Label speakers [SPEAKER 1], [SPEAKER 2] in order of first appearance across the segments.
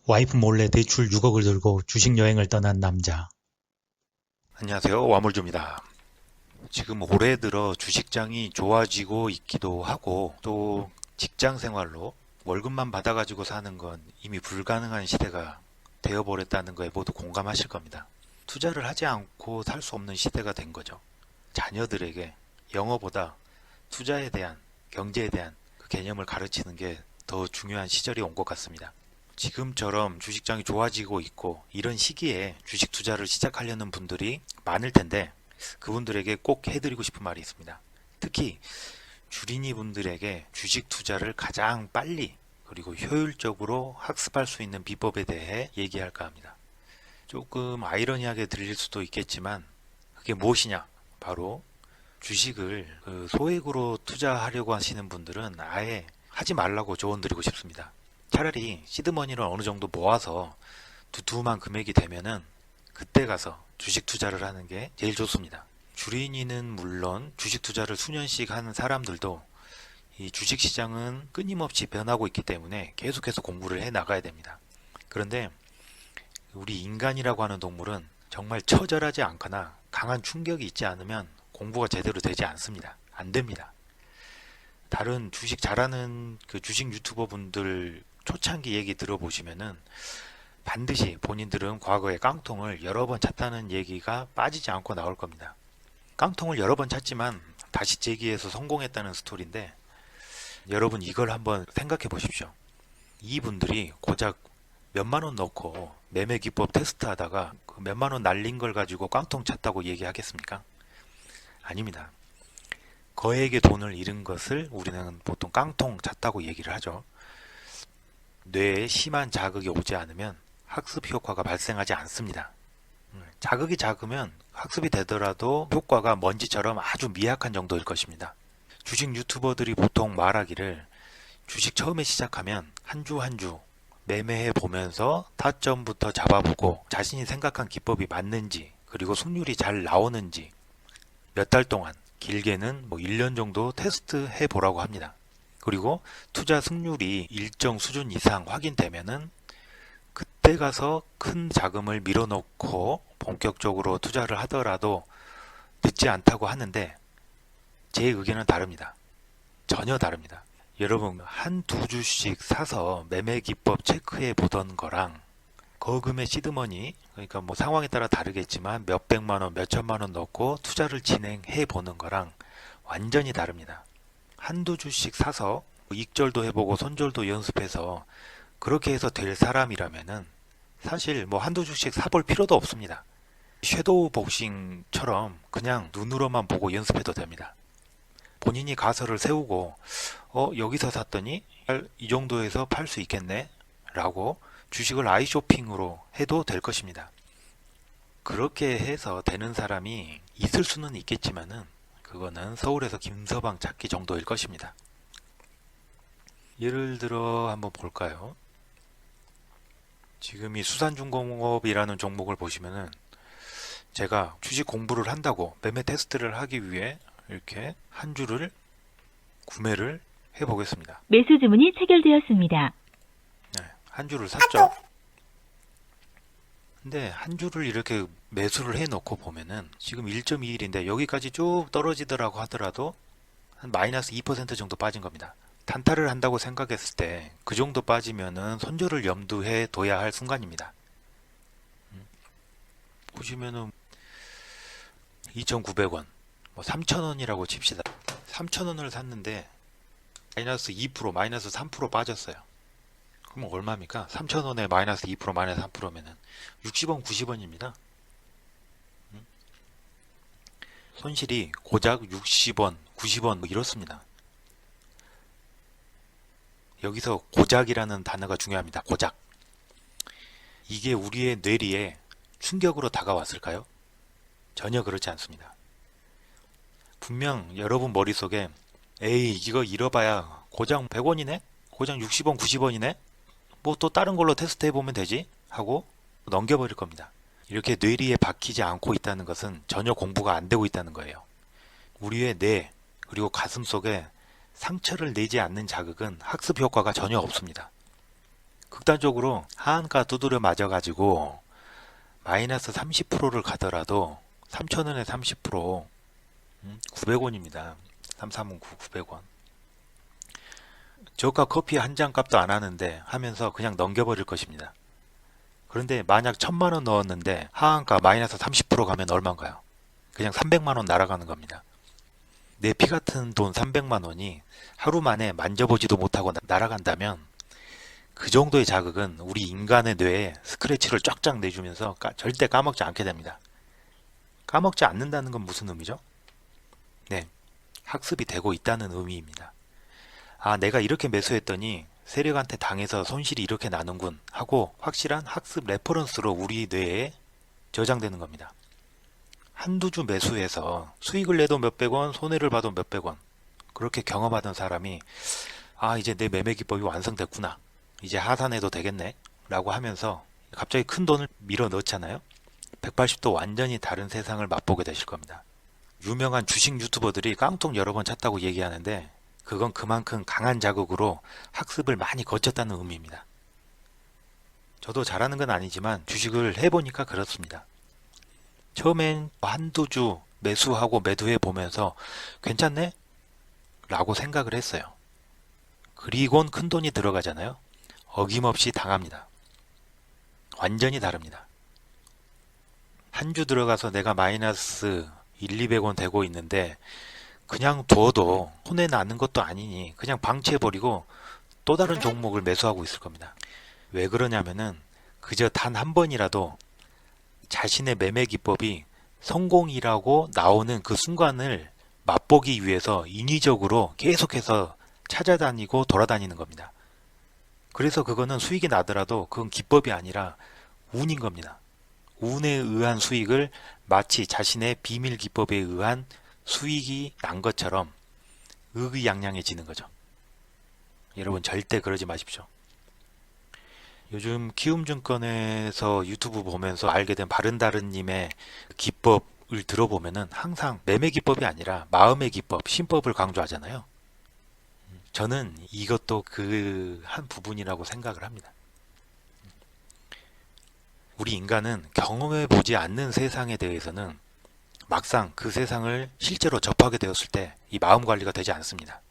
[SPEAKER 1] 와이프 몰래 대출 6억을 들고 주식 여행을 떠난 남자.
[SPEAKER 2] 안녕하세요. 와물주입니다. 지금 올해 들어 주식장이 좋아지고 있기도 하고 또 직장 생활로 월급만 받아가지고 사는 건 이미 불가능한 시대가 되어버렸다는 거에 모두 공감하실 겁니다. 투자를 하지 않고 살 수 없는 시대가 된 거죠. 자녀들에게 영어보다 투자에 대한, 경제에 대한 그 개념을 가르치는 게 더 중요한 시절이 온 것 같습니다. 지금처럼 주식장이 좋아지고 있고 이런 시기에 주식 투자를 시작하려는 분들이 많을 텐데 그분들에게 꼭 해드리고 싶은 말이 있습니다. 특히 주린이 분들에게 주식 투자를 가장 빨리 그리고 효율적으로 학습할 수 있는 비법에 대해 얘기할까 합니다. 조금 아이러니하게 들릴 수도 있겠지만 그게 무엇이냐? 바로 주식을 소액으로 투자하려고 하시는 분들은 아예 하지 말라고 조언드리고 싶습니다. 차라리 시드머니를 어느 정도 모아서 두툼한 금액이 되면은 그때 가서 주식 투자를 하는 게 제일 좋습니다. 주린이는 물론 주식 투자를 수년씩 하는 사람들도 이 주식 시장은 끊임없이 변하고 있기 때문에 계속해서 공부를 해 나가야 됩니다. 그런데 우리 인간이라고 하는 동물은 정말 처절하지 않거나 강한 충격이 있지 않으면 공부가 제대로 되지 않습니다. 안 됩니다. 다른 주식 잘하는 그 주식 유튜버 분들 초창기 얘기 들어보시면은 반드시 본인들은 과거에 깡통을 여러 번 찼다는 얘기가 빠지지 않고 나올 겁니다. 깡통을 여러 번 찼지만 다시 재기해서 성공했다는 스토리인데 여러분 이걸 한번 생각해 보십시오. 이분들이 고작 몇만 원 넣고 매매 기법 테스트 하다가 그 몇만 원 날린 걸 가지고 깡통 찼다고 얘기하겠습니까? 아닙니다. 거액의 돈을 잃은 것을 우리는 보통 깡통 찼다고 얘기를 하죠. 뇌에 심한 자극이 오지 않으면 학습 효과가 발생하지 않습니다. 자극이 작으면 학습이 되더라도 효과가 먼지처럼 아주 미약한 정도일 것입니다. 주식 유튜버들이 보통 말하기를 주식 처음에 시작하면 한 주 한 주 매매해 보면서 타점부터 잡아보고 자신이 생각한 기법이 맞는지 그리고 승률이 잘 나오는지 몇 달 동안 길게는 1년 정도 테스트해 보라고 합니다. 그리고 투자 승률이 일정 수준 이상 확인되면은 그때 가서 큰 자금을 밀어넣고 본격적으로 투자를 하더라도 늦지 않다고 하는데 제 의견은 다릅니다. 전혀 다릅니다. 여러분 한두 주씩 사서 매매 기법 체크해 보던 거랑 거금의 시드머니 그러니까 상황에 따라 다르겠지만 몇백만 원, 몇천만 원 넣고 투자를 진행해 보는 거랑 완전히 다릅니다. 한두 주씩 사서 익절도 해보고 손절도 연습해서 그렇게 해서 될 사람이라면은 사실 한두 주씩 사볼 필요도 없습니다. 섀도우 복싱처럼 그냥 눈으로만 보고 연습해도 됩니다. 본인이 가설을 세우고 여기서 샀더니 이 정도에서 팔 수 있겠네 라고 주식을 아이쇼핑으로 해도 될 것입니다. 그렇게 해서 되는 사람이 있을 수는 있겠지만은 그거는 서울에서 김서방 찾기 정도일 것입니다. 예를 들어 한번 볼까요? 지금 이 수산중공업이라는 종목을 보시면은 제가 주식 공부를 한다고 매매 테스트를 하기 위해 이렇게 한 주를 구매를 해 보겠습니다.
[SPEAKER 3] 매수 주문이 체결되었습니다.
[SPEAKER 2] 네, 한 주를 샀죠. 근데 한 주를 이렇게 매수를 해 놓고 보면은 지금 1.21인데 여기까지 쭉 떨어지더라고 하더라도 한 마이너스 2% 정도 빠진 겁니다. 단타를 한다고 생각했을 때 그 정도 빠지면은 손절을 염두해 둬야 할 순간입니다. 보시면은 2,900원, 3,000원이라고 칩시다. 3,000원을 샀는데 마이너스 2%, 마이너스 3% 빠졌어요. 그럼 얼마입니까? 3,000원에 마이너스 2%, 마이너스 3%면은 60원, 90원입니다. 손실이 고작 60원, 90원 이렇습니다. 여기서 고작이라는 단어가 중요합니다. 고작. 이게 우리의 뇌리에 충격으로 다가왔을까요? 전혀 그렇지 않습니다. 분명 여러분 머릿속에 에이 이거 잃어봐야 고작 100원이네? 고작 60원, 90원이네? 또 다른 걸로 테스트 해보면 되지? 하고 넘겨버릴 겁니다. 이렇게 뇌리에 박히지 않고 있다는 것은 전혀 공부가 안 되고 있다는 거예요. 우리의 뇌 그리고 가슴 속에 상처를 내지 않는 자극은 학습 효과가 전혀 없습니다. 극단적으로 하한가 두드려 맞아가지고 마이너스 30%를 가더라도 3,000원에 30% 900원입니다. 339 900원. 저가 커피 한 잔 값도 안 하는데 하면서 그냥 넘겨버릴 것입니다. 그런데 만약 1,000만원 넣었는데 하한가 마이너스 30% 가면 얼마인가요? 그냥 300만원 날아가는 겁니다. 내 피 같은 돈 300만원이 하루 만에 만져보지도 못하고 날아간다면 그 정도의 자극은 우리 인간의 뇌에 스크래치를 쫙쫙 내주면서 절대 까먹지 않게 됩니다. 까먹지 않는다는 건 무슨 의미죠? 네, 학습이 되고 있다는 의미입니다. 아, 내가 이렇게 매수했더니 세력한테 당해서 손실이 이렇게 나는군 하고 확실한 학습 레퍼런스로 우리 뇌에 저장되는 겁니다. 한두 주 매수해서 수익을 내도 몇백원, 손해를 봐도 몇백원 그렇게 경험하던 사람이 아, 이제 내 매매 기법이 완성됐구나, 이제 하산해도 되겠네 라고 하면서 갑자기 큰 돈을 밀어 넣잖아요. 180도 완전히 다른 세상을 맛보게 되실 겁니다. 유명한 주식 유튜버들이 깡통 여러 번 찼다고 얘기하는데 그건 그만큼 강한 자극으로 학습을 많이 거쳤다는 의미입니다. 저도 잘하는 건 아니지만 주식을 해보니까 그렇습니다. 처음엔 한두 주 매수하고 매도해 보면서 괜찮네? 라고 생각을 했어요. 그리곤 큰 돈이 들어가잖아요. 어김없이 당합니다. 완전히 다릅니다. 한 주 들어가서 내가 마이너스 200원 되고 있는데 그냥 둬도 손해 나는 것도 아니니 그냥 방치해버리고 또 다른 종목을 매수하고 있을 겁니다. 왜 그러냐면은 그저 단 한 번이라도 자신의 매매 기법이 성공이라고 나오는 그 순간을 맛보기 위해서 인위적으로 계속해서 찾아다니고 돌아다니는 겁니다. 그래서 그거는 수익이 나더라도 그건 기법이 아니라 운인 겁니다. 운에 의한 수익을 마치 자신의 비밀 기법에 의한 수익이 난 것처럼 의기양양해지는 거죠. 여러분 절대 그러지 마십시오. 요즘 키움증권에서 유튜브 보면서 알게 된 바른다른님의 기법을 들어보면은 항상 매매 기법이 아니라 마음의 기법, 신법을 강조하잖아요. 저는 이것도 그 한 부분이라고 생각을 합니다. 우리 인간은 경험해보지 않는 세상에 대해서는 막상 그 세상을 실제로 접하게 되었을 때 이 마음 관리가 되지 않습니다.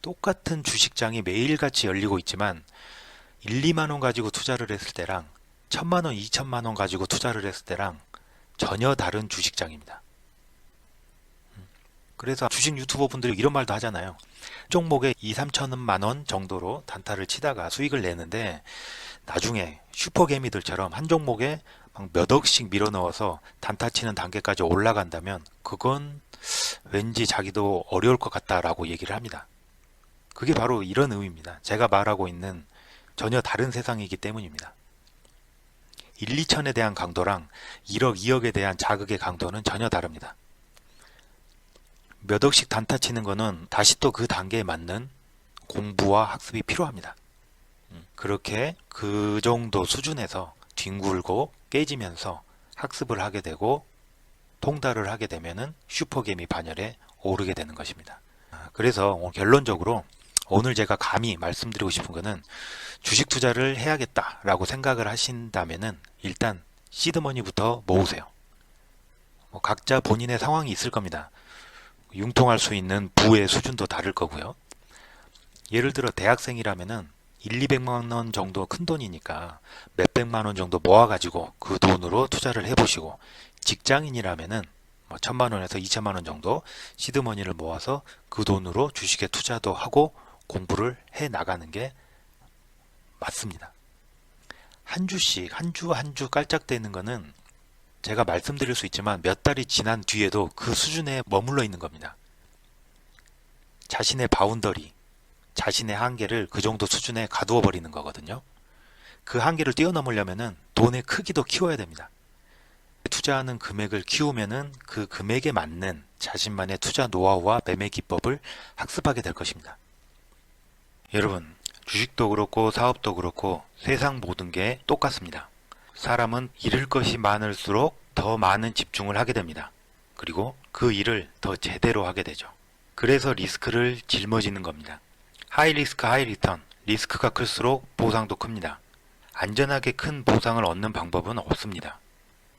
[SPEAKER 2] 똑같은 주식장이 매일같이 열리고 있지만 1, 2만 원 가지고 투자를 했을 때랑 1,000만 원, 2천만 원 가지고 투자를 했을 때랑 전혀 다른 주식장입니다. 그래서 주식 유튜버 분들이 이런 말도 하잖아요. 종목에 2, 3천만 원 정도로 단타를 치다가 수익을 내는데 나중에 슈퍼개미들처럼 한 종목에 막 몇 억씩 밀어 넣어서 단타 치는 단계까지 올라간다면 그건 왠지 자기도 어려울 것 같다라고 얘기를 합니다. 그게 바로 이런 의미입니다. 제가 말하고 있는 전혀 다른 세상이기 때문입니다. 1, 2천에 대한 강도랑 1억, 2억에 대한 자극의 강도는 전혀 다릅니다. 몇 억씩 단타 치는 거는 다시 또 그 단계에 맞는 공부와 학습이 필요합니다. 그렇게 그 정도 수준에서 뒹굴고 깨지면서 학습을 하게 되고 통달을 하게 되면은 슈퍼개미 반열에 오르게 되는 것입니다. 그래서 결론적으로 오늘 제가 감히 말씀드리고 싶은 거는 주식 투자를 해야겠다라고 생각을 하신다면은 일단 시드머니부터 모으세요. 각자 본인의 상황이 있을 겁니다. 융통할 수 있는 부의 수준도 다를 거고요. 예를 들어 대학생이라면은 1, 200만 원 정도 큰 돈이니까 몇백만 원 정도 모아가지고 그 돈으로 투자를 해보시고, 직장인이라면은 1,000만 원에서 2천만 원 정도 시드머니를 모아서 그 돈으로 주식에 투자도 하고 공부를 해 나가는 게 맞습니다. 한 주씩 한 주 깔짝대는 거는 제가 말씀드릴 수 있지만 몇 달이 지난 뒤에도 그 수준에 머물러 있는 겁니다. 자신의 바운더리, 자신의 한계를 그 정도 수준에 가두어 버리는 거거든요. 그 한계를 뛰어넘으려면은 돈의 크기도 키워야 됩니다. 투자하는 금액을 키우면은 그 금액에 맞는 자신만의 투자 노하우와 매매 기법을 학습하게 될 것입니다. 여러분, 주식도 그렇고 사업도 그렇고 세상 모든 게 똑같습니다. 사람은 잃을 것이 많을수록 더 많은 집중을 하게 됩니다. 그리고 그 일을 더 제대로 하게 되죠. 그래서 리스크를 짊어지는 겁니다. 하이 리스크 하이 리턴, 리스크가 클수록 보상도 큽니다. 안전하게 큰 보상을 얻는 방법은 없습니다.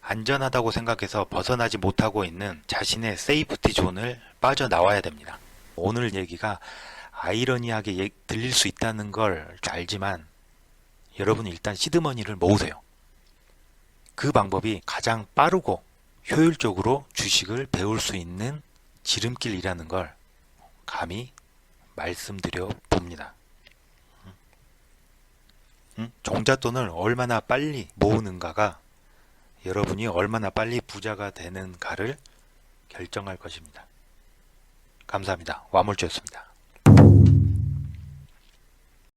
[SPEAKER 2] 안전하다고 생각해서 벗어나지 못하고 있는 자신의 세이프티 존을 빠져나와야 됩니다. 오늘 얘기가 아이러니하게 들릴 수 있다는 걸 알지만 여러분이 일단 시드머니를 모으세요. 그 방법이 가장 빠르고 효율적으로 주식을 배울 수 있는 지름길이라는 걸 감히 말씀드려 봅니다. 종잣돈을 얼마나 빨리 모으는가가 여러분이 얼마나 빨리 부자가 되는가를 결정할 것입니다. 감사합니다. 와물주였습니다.